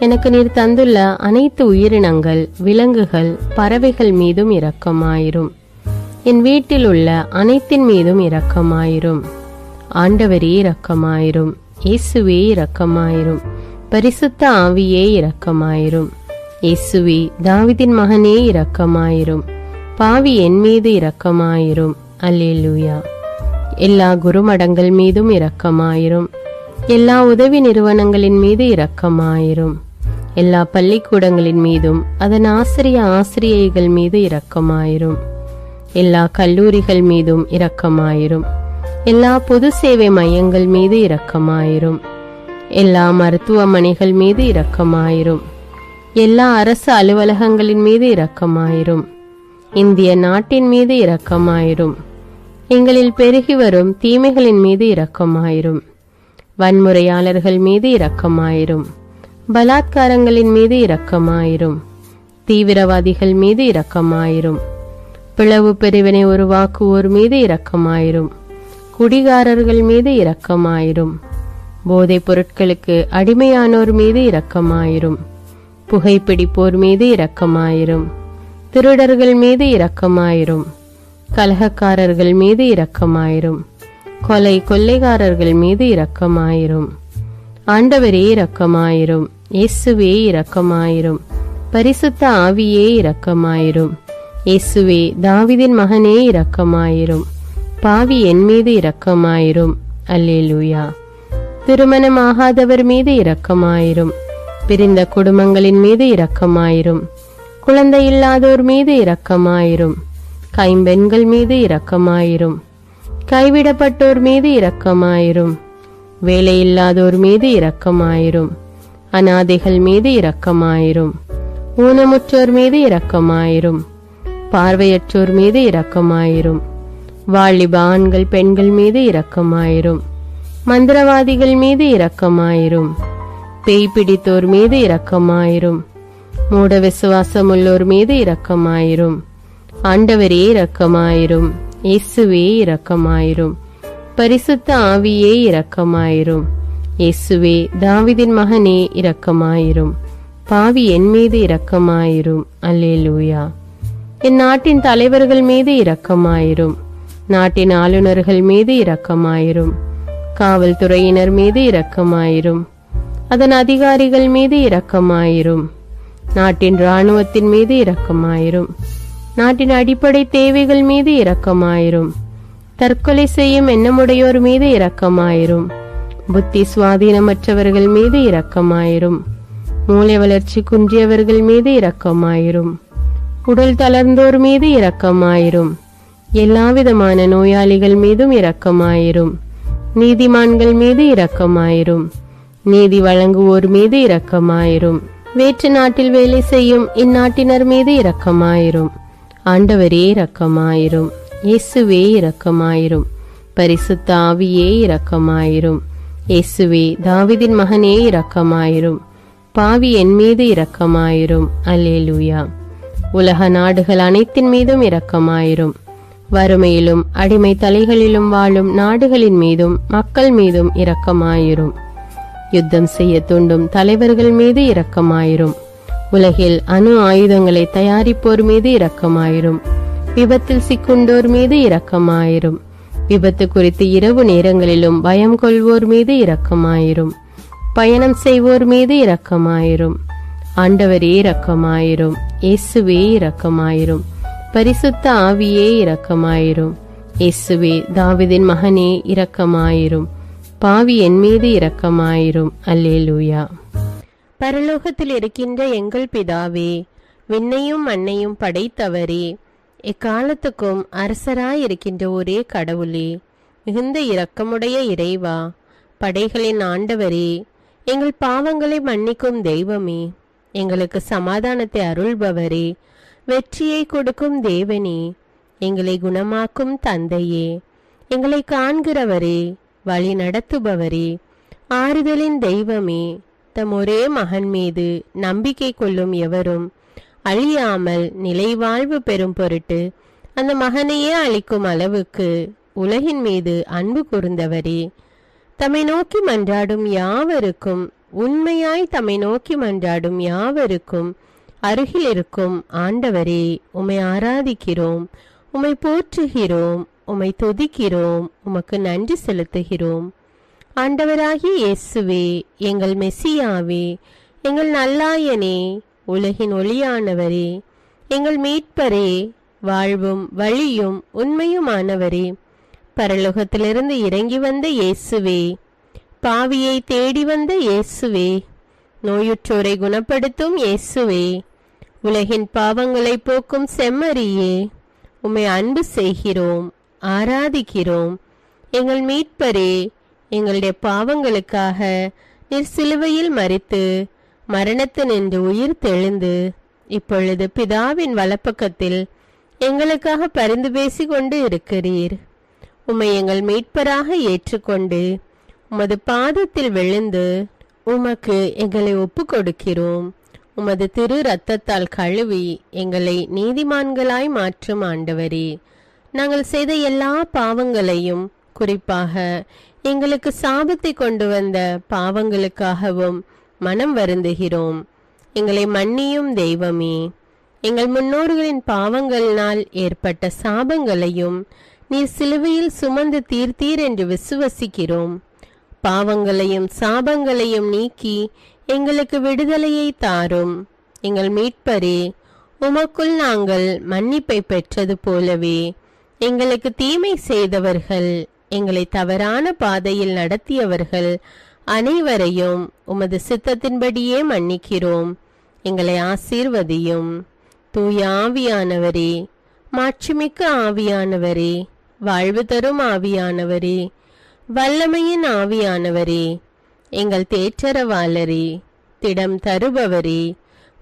எனக்கு நீர் தந்துள்ள அனைத்து உயிரினங்கள், விலங்குகள், பறவைகள் மீதும் இரக்கமாயிரும். என் வீட்டில் உள்ள அனைத்தின் மீதும் இரக்கமாயிரும். ஆண்டவரே இரக்கமாயிரும். இயேசுவே இரக்கமாயிரும். பரிசுத்த ஆவியே இரக்கமாயிரும். இயேசுவே தாவீதின் மகனே இரக்கமாயிரும். பாவி என் மீது இரக்கமாயிரும். அல்லேலூயா. எல்லா குருமடங்கள் மீதும் இரக்கமாயிரும். எல்லா உதவி நிறுவனங்களின் மீது இரக்கமாயிரும். எல்லா பள்ளிக்கூடங்களின் மீதும் அதன் ஆசிரியைகள் மீது இரக்கமாயிரும். எல்லா கல்லூரிகள் மீதும் இரக்கமாயிரும். எல்லா பொது சேவை மையங்கள் மீது இரக்கமாயிரும். எல்லா மருத்துவமனைகள் மீது இரக்கமாயிரும். எல்லா அரசு அலுவலகங்களின் மீது இரக்கமாயிரும். இந்திய நாட்டின் மீது இரக்கமாயிரும். எங்களில் பெருகி வரும் தீமைகளின் மீது இரக்கமாயிரும். வன்முறையாளர்கள் மீது இரக்கமாயிரும். பலாத்காரங்களின் மீது இரக்கமாயிரும். தீவிரவாதிகள் மீது இரக்கமாயிரும். பிளவு பிரிவினை உருவாக்குவோர் மீது இரக்கமாயிரும். குடிகாரர்கள் மீது இரக்கமாயிரும். போதைப் பொருட்களுக்கு அடிமையானோர் மீது இரக்கமாயிரும். புகைப்பிடிப்போர் மீது இரக்கமாயிரும். திருடர்கள் மீது இரக்கமாயிரும். கலகக்காரர்கள் மீது இரக்கமாயிரும். கொள்ளைக்காரர்கள் மீது இரக்கமாயிரும். ஆண்டவரே இரக்கமாயிரும். இயேசுவே இரக்கமாயிரும். பரிசுத்த ஆவியே இரக்கமாயிரும். இயேசுவே தாவீதின் மகனே இரக்கமாயிரும். பாவி என் மீது இரக்கமாயிரும். அல்லேலூயா. திருமணமாகாதவர் மீது இரக்கமாயிரும். பிரிந்த குடும்பங்களின் மீது இரக்கமாயிரும். குழந்தை இல்லாதோர் மீது இரக்கமாயிரும். கைம்பெண்கள் மீது இரக்கமாயிரும். கைவிடப்பட்டோர் மீது இரக்கமாயிரும். வேலையில்லாதோர் மீது இரக்கமாயிரும். அநாதைகள் மீது இரக்கமாயிரும். ஊனமுற்றோர் மீது இரக்கமாயிரும். பார்வையற்றோர் மீது இரக்கமாயிரும். வாலிப ஆண்கள் பெண்கள் மீது இரக்கமாயிரும். மந்திரவாதிகள் மீது இரக்கமாயிரும். பேய் பிடித்தோர் மீது இரக்கமாயிரும். மூட விசுவாசமுள்ளோர் மீது இரக்கமாயிரும். ஆண்டவரே இரக்கமாயிரும். இயேசுவே இரக்கமாயிரும். பரிசுத்த ஆவியே இரக்கமாயிரும். இயேசுவே தாவீதின் மகனே இரக்கமாயிரும். பாவி என் மீது இரக்கமாயிரும். அல்லேலூயா. என் நாட்டின் தலைவர்கள் மீது இரக்கமாயிரும். நாட்டின் ஆளுநர்கள் மீது இரக்கமாயிரும். காவல்துறையினர் மீது இரக்கமாயிரும். அதன் அதிகாரிகள் மீது இரக்கமாயிரும். நாட்டின் இராணுவத்தின் மீது இரக்கமாயிரும். நாட்டின் அடிப்படை தேவைகள் மீது இரக்கமாயிரும். தற்கொலை செய்யும் எண்ணமுடையோர் மீது இரக்கமாயிரும். புத்தி சுவாதீனமற்றவர்கள் மீது இரக்கமாயிரும். மூளை வளர்ச்சி குன்றியவர்கள் மீது இரக்கமாயிரும். உடல் தளர்ந்தோர் மீது இரக்கமாயிரும். எல்லாவிதமான நோயாளிகள் மீதும் இரக்கமாயிரும். நீதிமான்கள் மீது இரக்கமாயிரும். நீதி வழங்குவோர் மீது இரக்கமாயிரும். வேற்று நாட்டில் வேலை செய்யும் இந்நாட்டினர் மீது இரக்கமாயிரும். ஆண்டவரே இரக்கமாயிரும். இயேசுவே இரக்கமாயிரும். பரிசுத்த ஆவியே இரக்கமாயிரும். இயேசுவே தாவீதின் மகனே இரக்கமாயிரும். பாவி என் மீது இரக்கமாயிரும். அல்லேலூயா. உலக நாடுகள் அனைத்தின் மீதும் இரக்கமாயிரும். வறுமையிலும் அடிமை தலைகளிலும் வாழும் நாடுகளின் மீதும் மக்கள் மீதும் இரக்கமாயிரும். யுத்தம் செய்ய தூண்டும் தலைவர்கள் மீது இரக்கமாயிரும். உலகில் அணு ஆயுதங்களை தயாரிப்போர் மீது இரக்கமாயிரும். விபத்தில் சிக்குண்டோர் மீது இரக்கமாயிரும். விபத்து குறித்து இரவு நேரங்களிலும் பயம் கொள்வோர் மீது இரக்கமாயிரும். பயணம் செய்வோர் மீது இரக்கமாயிரும். ஆண்டவரே இரக்கமாயிரும். இயேசுவே இரக்கமாயிரும். பரிசுத்த ஆவியே இரக்கமாயிரும். இயேசுவே தாவீதின் மகனே இரக்கமாயிரும். பாவி என் மீது இரக்கமாயிரும். அல்லேலூயா. பரலோகத்தில் இருக்கின்ற எங்கள் பிதாவே, விண்ணையும் மண்ணையும் படைத்தவரே, எக்காலத்துக்கும் அரசராயிருக்கின்ற ஒரே கடவுளே, மிகுந்த இரக்கமுடைய இறைவா, படைகளின் ஆண்டவரே, எங்கள் பாவங்களை மன்னிக்கும் தெய்வமே, எங்களுக்கு சமாதானத்தை அருள்பவரே, வெற்றியை கொடுக்கும் தேவனே, எங்களை குணமாக்கும் தந்தையே, எங்களை காண்கிறவரே, வழி நடத்துபவரே, ஆறுதலின் தெய்வமே, தம் ஒரே மகன் மீது நம்பிக்கை கொள்ளும் எவரும் அழியாமல் நிலைவாழ்வு பெறும் பொருட்டு அந்த மகனையே அளிக்கும் அளவுக்கு உலகின் மீது அன்பு கூர்ந்தவரே, தம்மை நோக்கி மன்றாடும் யாவருக்கும், உண்மையாய் தம்மை நோக்கி மன்றாடும் யாவருக்கும் அருகில் இருக்கும் ஆண்டவரே, உம்மை ஆராதிக்கிறோம், உம்மை போற்றுகிறோம், உம்மை துதிக்கிறோம், உமக்கு நன்றி செலுத்துகிறோம். ஆண்டவராகிய இயேசுவே, எங்கள் மெசியாவே, எங்கள் நல்லாயனே, உலகின் ஒளியானவரே, எங்கள் மீட்பரே, வாழ்வும் வழியும் உண்மையுமானவரே, பரலோகத்திலிருந்து இறங்கி வந்த இயேசுவே, பாவியை தேடி வந்த இயேசுவே, நோயுற்றோரை குணப்படுத்தும் இயேசுவே, உலகின் பாவங்களை போக்கும் செம்மறியே, உம்மை அன்பு செய்கிறோம், ஆராதிக்கிறோம். எங்கள் மீட்பரே, எங்களுடைய பாவங்களுக்காக நீர் சிலுவையில் மரித்து மரணத்து நின்று உயிர் தெழுந்து இப்பொழுது பிதாவின் வலப்பக்கத்தில் எங்களுக்காக பரிந்து பேசி கொண்டு இருக்கிறீர். உம்மை எங்கள் மீட்பராக ஏற்றுக்கொண்டு உமது பாதத்தில் விழுந்து உமக்கு எங்களை ஒப்பு கொடுக்கிறோம். உமது திரு இரத்தத்தால் கழுவி எங்களை நீதிமான்களாய் மாற்றும் ஆண்டவரே, நாங்கள் செய்த எல்லா பாவங்களையும், குறிப்பாக எங்களுக்கு சாபத்தை கொண்டு வந்த பாவங்களுக்காகவும் மனம் வருந்துகிறோம். எங்களை மன்னியும் தெய்வமே, எங்கள் முன்னோர்களின் பாவங்களினால் ஏற்பட்ட சாபங்களையும் நீர் சிலுவையில் சுமந்து தீர்த்தீர் என்று விசுவசிக்கிறோம். பாவங்களையும் சாபங்களையும் நீக்கி எங்களுக்கு விடுதலையை தாரும். எங்கள் மீட்பரே, உமக்குள் நாங்கள் மன்னிப்பை பெற்றது போலவே எங்களுக்கு தீமை செய்தவர்கள், எங்களை தவறான பாதையில் நடத்தியவர்கள் அனைவரையும் உமது சித்தத்தின்படியே மன்னிக்கிறோம். எங்களை ஆசீர்வதியும். தூய ஆவியானவரே, மாட்சிமிக்க ஆவியானவரே, வாழ்வு தரும் ஆவியானவரே, வல்லமையின் ஆவியானவரே, எங்கள் தேற்றரவாளரே, திடம் தருபவரே,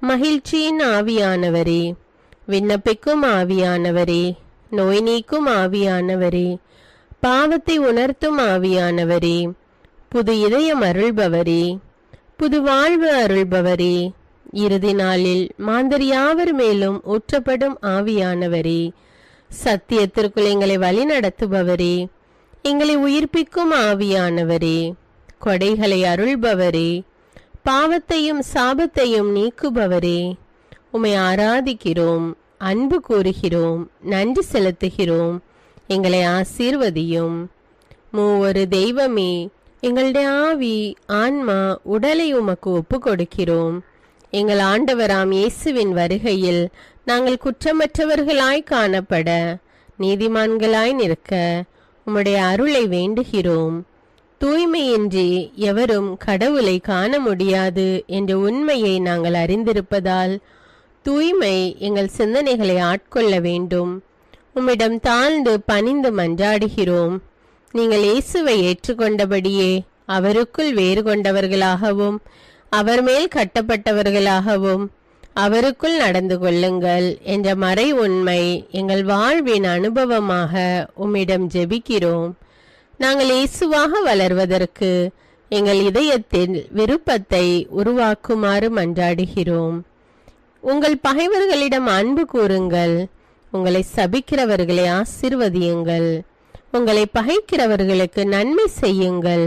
மகிழ்ச்சியின் ஆவியானவரே, விண்ணப்பிக்கும் ஆவியானவரே, நோய் நீக்கும் ஆவியானவரே, பாவத்தை உணர்த்தும் ஆவியானவரே, புது இதயம் அருள்பவரே, புது வாழ்வு அருள்பவரே, இறுதி நாளில் மாந்தர் யாவர் மேலும் ஊற்றப்படும் ஆவியானவரே, சத்தியத்திற்குள் எங்களை வழி நடத்துபவரே, எங்களை உயிர்ப்பிக்கும் ஆவியானவரே, கொடைகளை அருள்பவரே, பாவத்தையும் சாபத்தையும் நீக்குபவரே, உம்மை ஆராதிக்கிறோம், அன்பு கூறுகிறோம், நன்றி செலுத்துகிறோம். எங்களை ஆசீர்வதியும். மூவொரு தெய்வமே, எங்களுடைய ஆவி, ஆன்மா, உடலை உமக்கு ஒப்பு கொடுக்கிறோம். எங்கள் ஆண்டவராம் இயேசுவின் வருகையில் நாங்கள் குற்றமற்றவர்களாய் காணப்பட, நீதிமான்களாய் நிற்க உம்முடைய அருளை வேண்டுகிறோம். தூய்மையின்றி எவரும் கடவுளை காண முடியாது என்ற உண்மையை நாங்கள் அறிந்திருப்பதால் தூய்மை எங்கள் சிந்தனைகளை ஆட்கொள்ள வேண்டும். உம்மிடம் தாழ்ந்து பணிந்து மன்றாடுகிறோம். நீங்கள் இயேசுவை ஏற்றுக்கொண்டபடியே அவருக்குள் வேறு கொண்டவர்களாகவும் அவர் மேல் கட்டப்பட்டவர்களாகவும் அவருக்குள் நடந்து கொள்ளுங்கள் என்ற மறை உண்மை எங்கள் வாழ்வின் அனுபவமாக உம்மிடம் ஜெபிக்கிறோம். நாங்கள் இயேசுவாக வளர்வதற்கு எங்கள் இதயத்தில் விருப்பத்தை உருவாக்குமாறு மன்றாடுகிறோம். உங்கள் பகைவர்களிடம் அன்பு கூறுங்கள், உங்களை சபிக்கிறவர்களை ஆசீர்வதியுங்கள், உங்களை பகைக்கிறவர்களுக்கு நன்மை செய்யுங்கள்,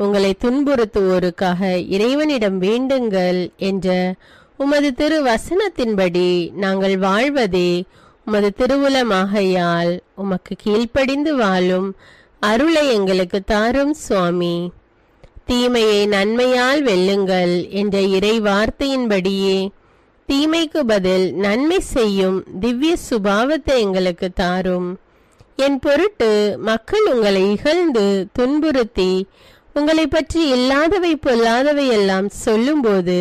உங்களை துன்புறுத்துவோருக்காக இறைவனிடம் வேண்டுங்கள் என்ற உமது திரு வசனத்தின்படி நாங்கள் வாழ்வதே உமது திருவுலமாகையால் உமக்கு கீழ்ப்படிந்து வாழும் அருளை எங்களுக்கு தாரும் சுவாமி. தீமையை நன்மையால் வெல்லுங்கள் என்ற இறை வார்த்தையின்படியே தீமைக்கு பதில் நன்மை செய்யும் திவ்ய சுபாவத்தை எங்களுக்கு தாரும். என் பொருட்டு மக்கள் உங்களை இகழ்ந்து துன்புறுத்தி உங்களை பற்றி இல்லாதவை பொல்லாதவை எல்லாம் சொல்லும்போது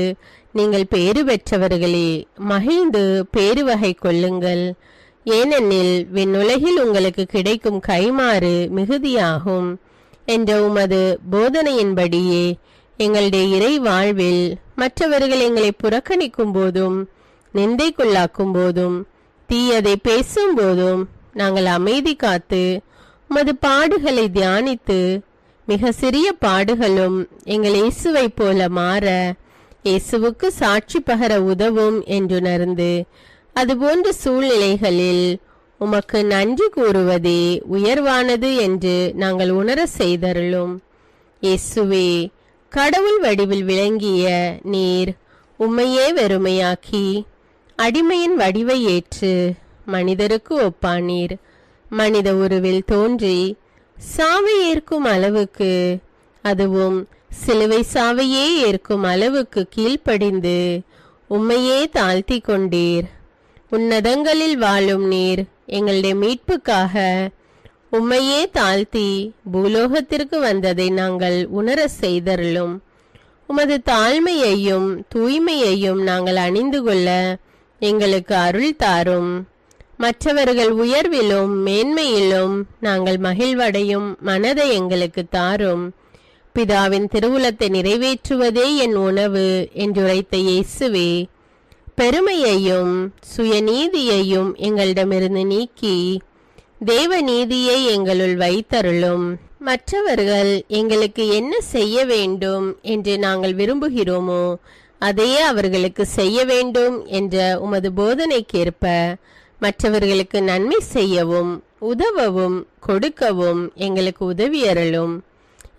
நீங்கள் பேறு பெற்றவர்களே, மகிழ்ந்து பேரு வகை கொள்ளுங்கள். ஏனெனில் விண்ணுலகில் உங்களுக்கு கிடைக்கும் கைமாறு மிகுதியாகும் என்ற உமது போதனையின்படியே எங்களுடைய இறை வாழ்வில் மற்றவர்கள் எங்களை புறக்கணிக்கும் போதும் நிந்தைக்குள்ளாக்கும் போதும் தீயதை பேசும் போதும் நாங்கள் அமைதி காத்து உமது பாடுகளை தியானித்து மிக சிறிய பாடுகளும் எங்கள் இயேசுவை போல மாற இயேசுவுக்கு சாட்சி பகர உதவும் என்றுணர்ந்து அதுபோன்ற சூழ்நிலைகளில் உமக்கு நன்றி கூறுவதே உயர்வானது என்று நாங்கள் உணர செய்தருளும். இயேசுவே, கடவுள் வடிவில் விளங்கிய நீர் உம்மையே வெறுமையாக்கி அடிமையின் வடிவை ஏற்று மனிதருக்கு ஒப்பானீர். மனித உருவில் தோன்றி சாவை ஏற்கும் அளவுக்கு, அதுவும் சிலுவை சாவையே ஏற்கும் அளவுக்கு கீழ்ப்படிந்து உம்மையே தாழ்த்தி கொண்டீர். உன்னதங்களில் வாழும் நீர் எங்களுடைய மீட்புக்காக உம்மையே தாழ்த்தி பூலோகத்திற்கு வந்ததை நாங்கள் உணர செய்தருளும். உமது தாழ்மையையும் தூய்மையையும் நாங்கள் அணிந்து கொள்ள எங்களுக்கு அருள் தாரும். மற்றவர்கள் உயர்விலும் மேன்மையிலும் நாங்கள் மகிழ்வடையும் மனதை எங்களுக்கு தாரும். பிதாவின் திருவுலத்தை நிறைவேற்றுவதே என் உணவு என்றுரைத்த இயேசுவே, பெருமையையும் சுயநீதியையும் எங்களிடமிருந்து நீக்கி தேவ நீதியை எங்களுள் வைத்தருளும். மற்றவர்கள் எங்களுக்கு என்ன செய்ய வேண்டும் என்று நாங்கள் விரும்புகிறோமோ அதையே அவர்களுக்கு செய்ய வேண்டும் என்ற உமது போதனைக்கேற்ப மற்றவர்களுக்கு நன்மை செய்யவும் உதவவும் கொடுக்கவும் எங்களுக்கு உதவியருளும்.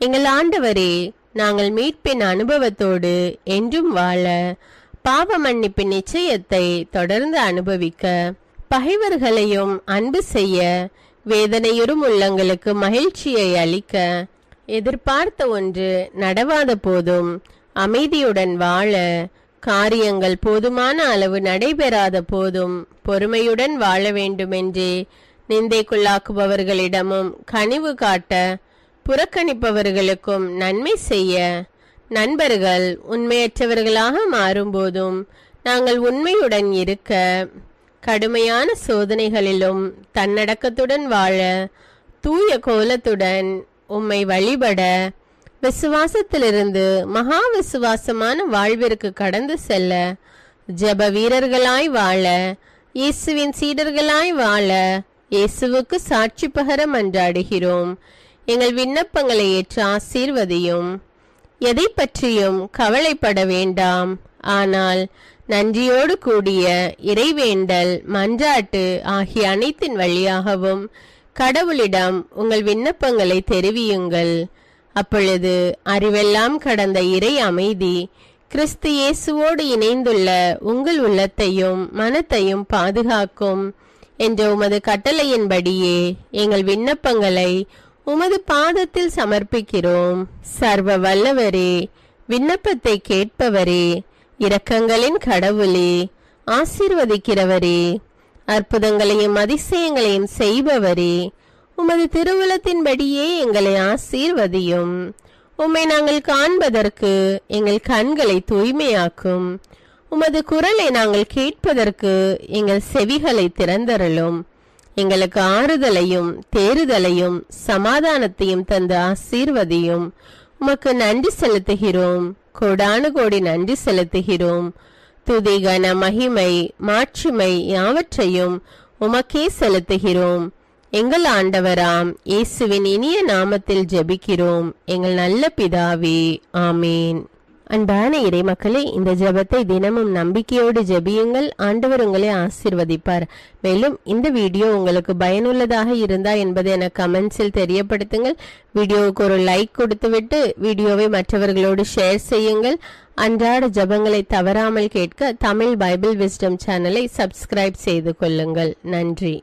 எங்கள் ஆண்டவரே, நாங்கள் மீட்பின் அனுபவத்தோடு என்றும் வாழ பாவ மன்னிப்பின் நிச்சயத்தை தொடர்ந்து அனுபவிக்க பகைவர்களையும் அன்பு செய்ய வேதனையுறும் உள்ளங்களுக்கு மகிழ்ச்சியை அளிக்க எதிர்பார்த்த ஒன்று நடவாத போதும் அமைதியுடன் வாழ காரியங்கள் போதுமான அளவு நடைபெறாத போதும் பொறுமையுடன் வாழ வேண்டுமென்றே நிந்தைக்குள்ளாக்குபவர்களிடமும் கனிவு காட்ட புறக்கணிப்பவர்களுக்கும் நன்மை செய்ய நண்பர்கள் உண்மையற்றவர்களாக மாறும்போதும் நாங்கள் உண்மையுடன் இருக்க கடுமையான சோதனைகளிலும் தன்னடக்கத்துடன் வாழ தூய கோலத்துடன் உம்மை வழிபட விசுவாசத்திலிருந்து மகா விசுவாசமான வாழ்விற்கு கடந்து செல்ல ஜெப வீரர்களாய் வாழ இயேசுவின் சீடர்களாய் வாழ இயேசுவுக்கு சாட்சி பகர மன்றாடுகிறோம். எங்கள் விண்ணப்பங்களை ஏற்று ஆசீர்வதியும். எதை பற்றியும் கவலைப்பட வேண்டாம். ஆனால் நன்றியோடு கூடிய இறைவேண்டல் மன்றாட்டு ஆகிய அனைத்தின் வழியாகவும் கடவுளிடம் உங்கள் விண்ணப்பங்களை தெரிவியுங்கள். அப்பொழுது அறிவெல்லாம் கடந்த இறை அமைதி கிறிஸ்து இயேசுவோடு இணைந்துள்ள உங்கள் உள்ளத்தையும் மனத்தையும் பாதுகாக்கும் என்ற உமது கட்டளையின்படியே எங்கள் விண்ணப்பங்களை உமது பாதத்தில் சமர்ப்பிக்கிறோம். சர்வ வல்லவரே, விண்ணப்பத்தை கேட்பவரே, இரக்கங்களின் கடவுளே, ஆசீர்வதிக்கிறவரே, அற்புதங்களையும் அதிசயங்களையும் செய்பவரே, உமது திருவுளத்தின்படியே எங்களை ஆசீர்வதியும். உம்மை நாங்கள் காண்பதற்கு எங்கள் கண்களை தூய்மையாக்கும். உமது குரலை நாங்கள் கேட்பதற்கு எங்கள் செவிகளை திறந்தருளும். எங்களுக்கு ஆறுதலையும் தேறுதலையும் சமாதானத்தையும் தந்து ஆசீர்வதியும். உமக்கு நன்றி செலுத்துகிறோம், கோடானு கோடி நன்றி செலுத்துகிறோம். துதி கன மகிமை மாட்சிமை யாவற்றையும் உமக்கே செலுத்துகிறோம். எங்கள் ஆண்டவராம் இயேசுவின் இனிய நாமத்தில் ஜெபிக்கிறோம் எங்கள் நல்ல பிதாவே, ஆமீன். அன்பான இறைமக்களே, இந்த ஜெபத்தை தினமும் நம்பிக்கையோடு ஜெபியுங்கள். ஆண்டவர் உங்களை ஆசீர்வதிப்பார். மேலும் இந்த வீடியோ உங்களுக்கு பயனுள்ளதாக இருந்தா என்பதை எனக்கு கமெண்ட்ஸில் தெரியப்படுத்துங்கள். வீடியோவுக்கு ஒரு லைக் கொடுத்துவிட்டு வீடியோவை மற்றவர்களோடு ஷேர் செய்யுங்கள். அன்றாட ஜெபங்களை தவறாமல் கேட்க தமிழ் பைபிள் விஸ்டம் சேனலை சப்ஸ்கிரைப் செய்து கொள்ளுங்கள். நன்றி.